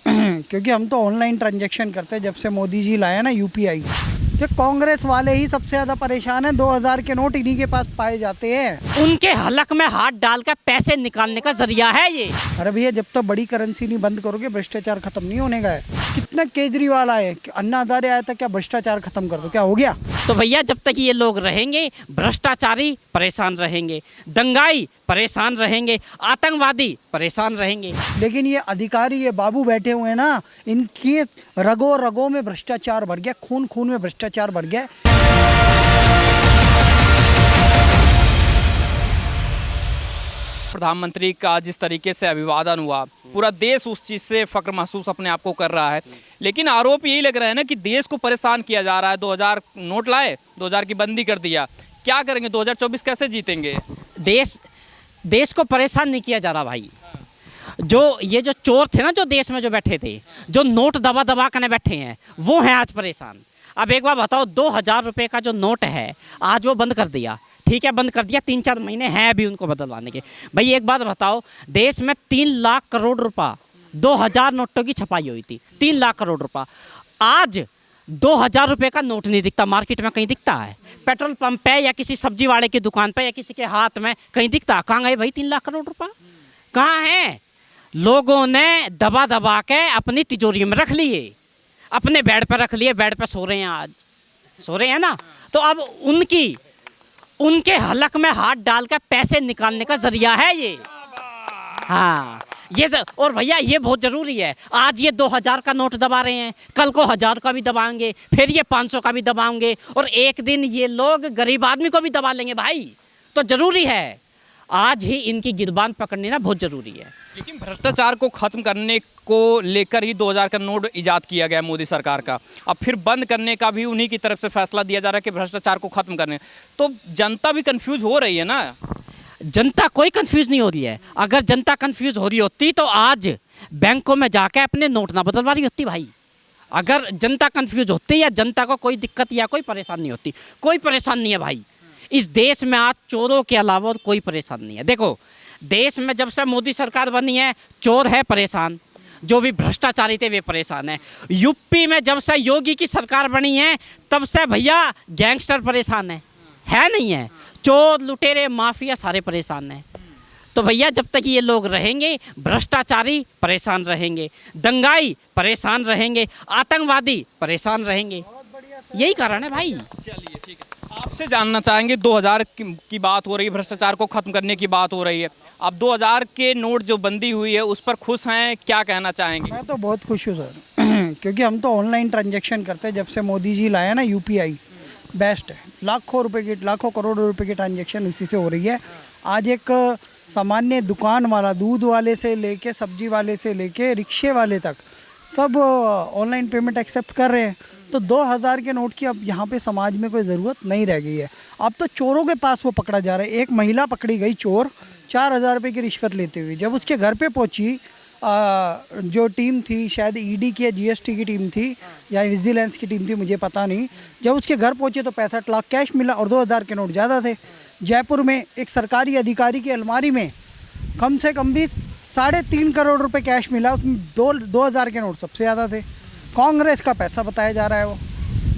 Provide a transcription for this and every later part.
क्योंकि हम तो ऑनलाइन ट्रांजैक्शन करते हैं जब से मोदी जी लाया ना यूपीआई। तो कांग्रेस वाले ही सबसे ज़्यादा परेशान हैं, 2000 के नोट इन्हीं के पास पाए जाते हैं। उनके हलक में हाथ डालकर पैसे निकालने का जरिया है ये। अरे भैया, जब तक बड़ी करेंसी नहीं बंद करोगे भ्रष्टाचार खत्म नहीं होने का है। कितना केजरीवाल आए, अन्ना हजारे आया था, क्या भ्रष्टाचार खत्म कर दो, क्या हो गया? तो भैया जब तक ये लोग रहेंगे भ्रष्टाचारी परेशान रहेंगे, दंगाई परेशान रहेंगे, आतंकवादी परेशान रहेंगे। लेकिन ये अधिकारी, ये बाबू बैठे हुए हैं ना, इनकी रगों रगों में भ्रष्टाचार भर गया, खून खून में भ्रष्टाचार भर गया। प्रधानमंत्री का जिस तरीके से अभिवादन हुआ, पूरा देश उस चीज़ से फक्र महसूस अपने आप को कर रहा है। लेकिन आरोप यही लग रहा है ना कि देश को परेशान किया जा रहा है। 2000 नोट लाए, 2000 की बंदी कर दिया, क्या करेंगे? 2024 कैसे जीतेंगे? देश को परेशान नहीं किया जा रहा भाई। ये जो चोर थे ना, जो देश में जो बैठे थे, जो नोट दबा दबा करने बैठे हैं, वो हैं आज परेशान। अब एक बार बताओ, 2000 रुपये का जो नोट है आज वो बंद कर दिया। ठीक है, बंद कर दिया, 3-4 महीने हैं अभी उनको बदलवाने के। भाई एक बात बताओ, देश में 3 लाख करोड़ रुपया 2000 नोटों की छपाई हुई थी। 3 लाख करोड़ रुपया। आज 2000 रुपये का नोट नहीं दिखता मार्केट में, कहीं दिखता है? पेट्रोल पंप पे या किसी सब्जी वाले की दुकान पे या किसी के हाथ में कहीं दिखता? कहाँ गए भाई 3 लाख करोड़ रुपया? कहाँ है? लोगों ने दबा दबा के अपनी तिजोरी में रख लिए, अपने बेड पर रख लिए, बेड पर सो रहे हैं, आज सो रहे हैं ना। तो अब उनके हलक में हाथ डालकर पैसे निकालने का जरिया है ये। हाँ, और भैया ये बहुत ज़रूरी है। आज ये 2000 का नोट दबा रहे हैं, कल को 1000 का भी दबाएंगे, फिर ये 500 का भी दबाएंगे, और एक दिन ये लोग गरीब आदमी को भी दबा लेंगे भाई। तो ज़रूरी है, आज ही इनकी गिरबान पकड़नी ना बहुत ज़रूरी है। लेकिन भ्रष्टाचार को खत्म करने को लेकर ही 2000 का नोट इजाद किया गया मोदी सरकार का। अब फिर बंद करने का भी उन्हीं की तरफ से फैसला दिया जा रहा है कि भ्रष्टाचार को खत्म करने। तो जनता भी कंफ्यूज हो रही है ना। जनता कोई कंफ्यूज नहीं हो रही है। अगर जनता कंफ्यूज हो रही होती तो आज बैंकों में जाके अपने नोट ना बदलवा रही होती भाई। अगर जनता कंफ्यूज होती या जनता को कोई दिक्कत या कोई परेशानी नहीं होती। कोई परेशान नहीं है भाई। इस देश में आज चोरों के अलावा और कोई परेशान नहीं है। देखो, देश में जब से मोदी सरकार बनी है, चोर है परेशान, जो भी भ्रष्टाचारी थे वे परेशान है। यूपी में जब से योगी की सरकार बनी है तब से भैया गैंगस्टर परेशान है नहीं है? चोर, लुटेरे, माफिया सारे परेशान हैं। तो भैया जब तक ये लोग रहेंगे भ्रष्टाचारी परेशान रहेंगे, दंगाई परेशान रहेंगे, आतंकवादी परेशान रहेंगे। यही कारण है भाई। चलिए ठीक है, आपसे जानना चाहेंगे, 2000 की बात हो रही है, भ्रष्टाचार को खत्म करने की बात हो रही है। अब 2000 के नोट जो बंदी हुई है उस पर खुश हैं, क्या कहना चाहेंगे? मैं तो बहुत खुश हूँ सर, क्योंकि हम तो ऑनलाइन ट्रांजैक्शन करते हैं जब से मोदी जी लाया ना यूपीआई। बेस्ट है। लाखों करोड़ों रुपए की ट्रांजैक्शन उसी से हो रही है। आज एक सामान्य दुकान वाला, दूध वाले से लेके सब्जी वाले से लेके रिक्शे वाले तक सब ऑनलाइन पेमेंट एक्सेप्ट कर रहे हैं। तो 2000 के नोट की अब यहाँ पे समाज में कोई ज़रूरत नहीं रह गई है। अब तो चोरों के पास वो पकड़ा जा रहा है। एक महिला पकड़ी गई, चोर 4000 रुपये की रिश्वत लेते हुए। जब उसके घर पे पहुँची जो टीम थी, शायद ईडी की या जीएसटी की टीम थी या विजिलेंस की टीम थी, मुझे पता नहीं। जब उसके घर पहुँचे तो 65 लाख कैश मिला और 2000 के नोट ज़्यादा थे। जयपुर में एक सरकारी अधिकारी की अलमारी में कम से कम भी 3.5 करोड़ रुपए कैश मिला, उसमें 2000 के नोट सबसे ज़्यादा थे। कांग्रेस का पैसा बताया जा रहा है वो।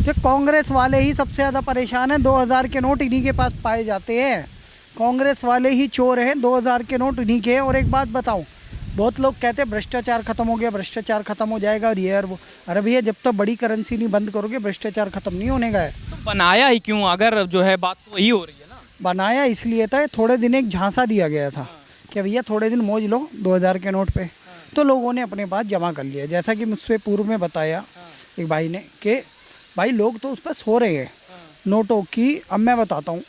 तो कांग्रेस वाले ही सबसे ज़्यादा परेशान हैं, 2000 के नोट इन्हीं के पास पाए जाते हैं। कांग्रेस वाले ही चोर हैं, 2000 के नोट इन्हीं के हैं। और एक बात बताऊं, बहुत लोग कहते हैं भ्रष्टाचार खत्म हो गया, भ्रष्टाचार खत्म हो जाएगा और ये और वो। अरे भैया, जब तक बड़ी करेंसी नहीं बंद करोगे भ्रष्टाचार खत्म नहीं होने का है। तो बनाया ही क्यों, अगर जो है बात तो वही हो रही है ना? बनाया इसलिए था, थोड़े दिन एक झांसा दिया गया था कि भैया थोड़े दिन मौज लो 2000 के नोट पे। तो लोगों ने अपने पास जमा कर लिया। जैसा कि मुझसे पूर्व में बताया एक भाई ने कि भाई लोग तो उस पर सो रहे हैं नोटों की। अब मैं बताता हूँ,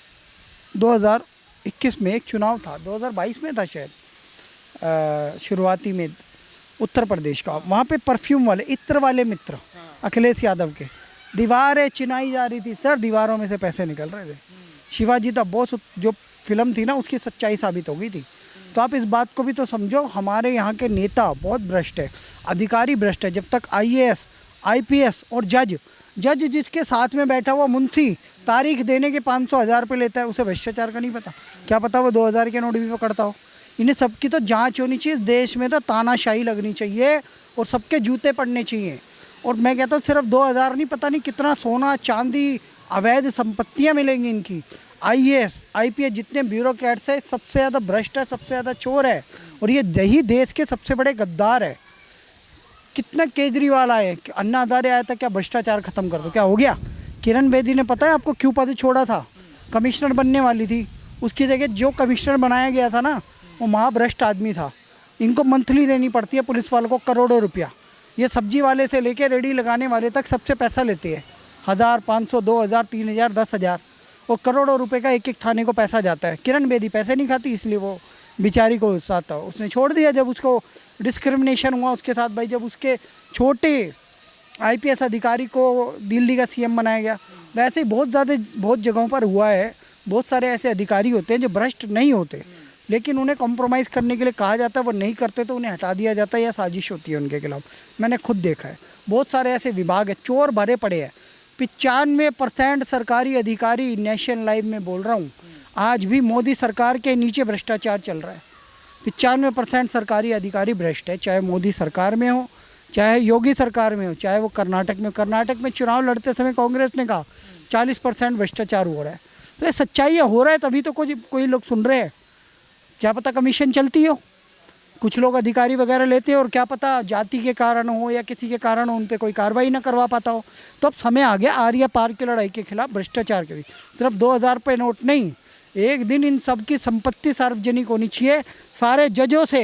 2021 में एक चुनाव था, 2022 में था शायद, शुरुआती में उत्तर प्रदेश का। वहाँ पे परफ्यूम वाले, इत्र वाले मित्र अखिलेश यादव के दीवारें चिनाई जा रही थी सर, दीवारों में से पैसे निकल रहे थे। शिवाजी द बॉस जो फिल्म थी ना, उसकी सच्चाई साबित हो गई थी। तो आप इस बात को भी तो समझो, हमारे यहाँ के नेता बहुत भ्रष्ट है, अधिकारी भ्रष्ट है। जब तक आईएएस, आईपीएस और जज जिसके साथ में बैठा हुआ मुंशी तारीख देने के 500-1000 रुपये लेता है, उसे भ्रष्टाचार का नहीं पता। क्या पता वो 2000 के नोट भी पकड़ता हो। इन्हें सबकी तो जांच होनी चाहिए। देश में तो तानाशाही लगनी चाहिए और सबके जूते पड़ने चाहिए। और मैं कहता हूँ सिर्फ 2000 नहीं, पता नहीं कितना सोना चांदी अवैध संपत्तियाँ मिलेंगी इनकी। IAS IPS जितने ब्यूरोक्रेट्स हैं सबसे ज़्यादा भ्रष्ट है, सबसे ज़्यादा चोर है, और ये यही देश के सबसे बड़े गद्दार है। कितना केजरीवाल आए, अन्ना हजारे आया था, क्या भ्रष्टाचार खत्म कर दो, क्या हो गया? किरण बेदी ने पता है आपको क्यों पद छोड़ा था? कमिश्नर बनने वाली थी, उसकी जगह जो कमिश्नर बनाया गया था ना वो महाभ्रष्ट आदमी था। इनको मंथली देनी पड़ती है पुलिस वालों को करोड़ों रुपया। ये सब्जी वाले से लेके रेडी लगाने वाले तक सबसे पैसा लेते हैं, 1000 500 2000 3000 10,000 और करोड़ों रुपए का एक एक थाने को पैसा जाता है। किरण बेदी पैसे नहीं खाती, इसलिए वो बेचारी को साथ उसने छोड़ दिया। जब उसको डिस्क्रिमिनेशन हुआ उसके साथ भाई, जब उसके छोटे IPS अधिकारी को दिल्ली का CM बनाया गया, वैसे ही बहुत जगहों पर हुआ है। बहुत सारे ऐसे अधिकारी होते हैं जो भ्रष्ट नहीं होते, लेकिन उन्हें कॉम्प्रोमाइज़ करने के लिए कहा जाता है, वो नहीं करते तो उन्हें हटा दिया जाता है या साजिश होती है उनके खिलाफ। मैंने खुद देखा है, बहुत सारे ऐसे विभाग है, चोर भरे पड़े हैं। 95% सरकारी अधिकारी, नेशनल लाइव में बोल रहा हूँ, आज भी मोदी सरकार के नीचे भ्रष्टाचार चल रहा है। 95% सरकारी अधिकारी भ्रष्ट है, चाहे मोदी सरकार में हो, चाहे योगी सरकार में हो, चाहे वो कर्नाटक में चुनाव लड़ते समय कांग्रेस ने कहा 40% भ्रष्टाचार हो रहा है। तो ये सच्चाई है, हो रहा है, तभी तो कोई लोग सुन रहे हैं। क्या पता कमीशन चलती हो, कुछ लोग अधिकारी वगैरह लेते हैं, और क्या पता जाति के कारण हो या किसी के कारण हो उन पर कोई कार्रवाई ना करवा पाता हो। तो अब समय आ गया आर्या पार की लड़ाई के खिलाफ, भ्रष्टाचार के भी। सिर्फ 2000 रुपये नोट नहीं, एक दिन इन सब की संपत्ति सार्वजनिक होनी चाहिए। सारे जजों से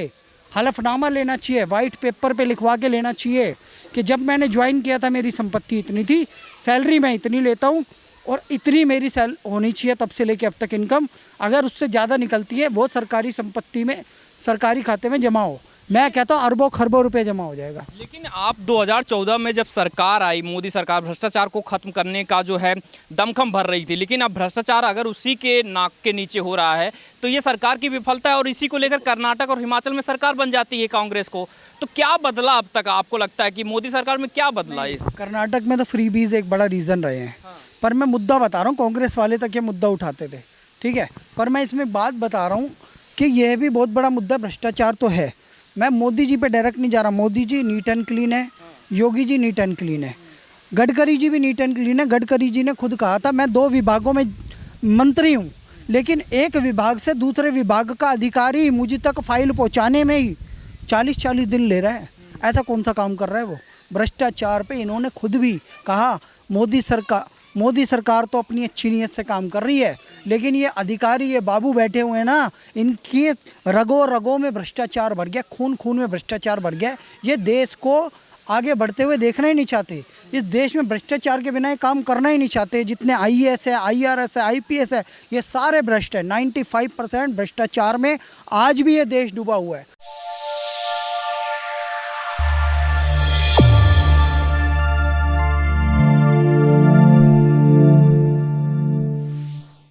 हलफनामा लेना चाहिए, वाइट पेपर पे लिखवा के लेना चाहिए कि जब मैंने ज्वाइन किया था मेरी संपत्ति इतनी थी, सैलरी मैं इतनी लेता हूँ और इतनी मेरी सेल होनी चाहिए तब से लेके अब तक इनकम। अगर उससे ज़्यादा निकलती है वो सरकारी संपत्ति में, सरकारी खाते में जमा हो। मैं कहता हूँ अरबों खरबों रुपए जमा हो जाएगा। लेकिन आप 2014 में जब सरकार आई, मोदी सरकार भ्रष्टाचार को खत्म करने का जो है दमखम भर रही थी, लेकिन अब भ्रष्टाचार अगर उसी के नाक के नीचे हो रहा है तो ये सरकार की विफलता है। और इसी को लेकर कर्नाटक और हिमाचल में सरकार बन जाती है कांग्रेस को। तो क्या बदला अब तक, आपको लगता है कि मोदी सरकार में क्या बदला है? कर्नाटक में तो फ्रीबीज एक बड़ा रीज़न रहे हैं। पर मैं मुद्दा बता रहा हूँ, कांग्रेस वाले तक ये मुद्दा उठाते थे, ठीक है, पर मैं इसमें बात बता रहा हूँ कि यह भी बहुत बड़ा मुद्दा भ्रष्टाचार तो है। मैं मोदी जी पे डायरेक्ट नहीं जा रहा, Modi ji neat and clean है, Yogi ji neat and clean है, गडकरी जी भी नीट एंड क्लीन है। गडकरी जी ने खुद कहा था मैं 2 विभागों में मंत्री हूँ, लेकिन एक विभाग से दूसरे विभाग का अधिकारी मुझे तक फाइल पहुँचाने में ही 40-40 दिन ले रहा है। ऐसा कौन सा काम कर रहा है वो? भ्रष्टाचार पे इन्होंने खुद भी कहा मोदी सरकार तो अपनी अच्छी नीयत से काम कर रही है, लेकिन ये अधिकारी, ये बाबू बैठे हुए हैं ना, इनकी रगों में भ्रष्टाचार भर गया, खून में भ्रष्टाचार भर गया। ये देश को आगे बढ़ते हुए देखना ही नहीं चाहते। इस देश में भ्रष्टाचार के बिना ये काम करना ही नहीं चाहते। जितने IAS है, IRS है, IPS है, ये सारे भ्रष्ट है। 95% भ्रष्टाचार में आज भी ये देश डूबा हुआ है।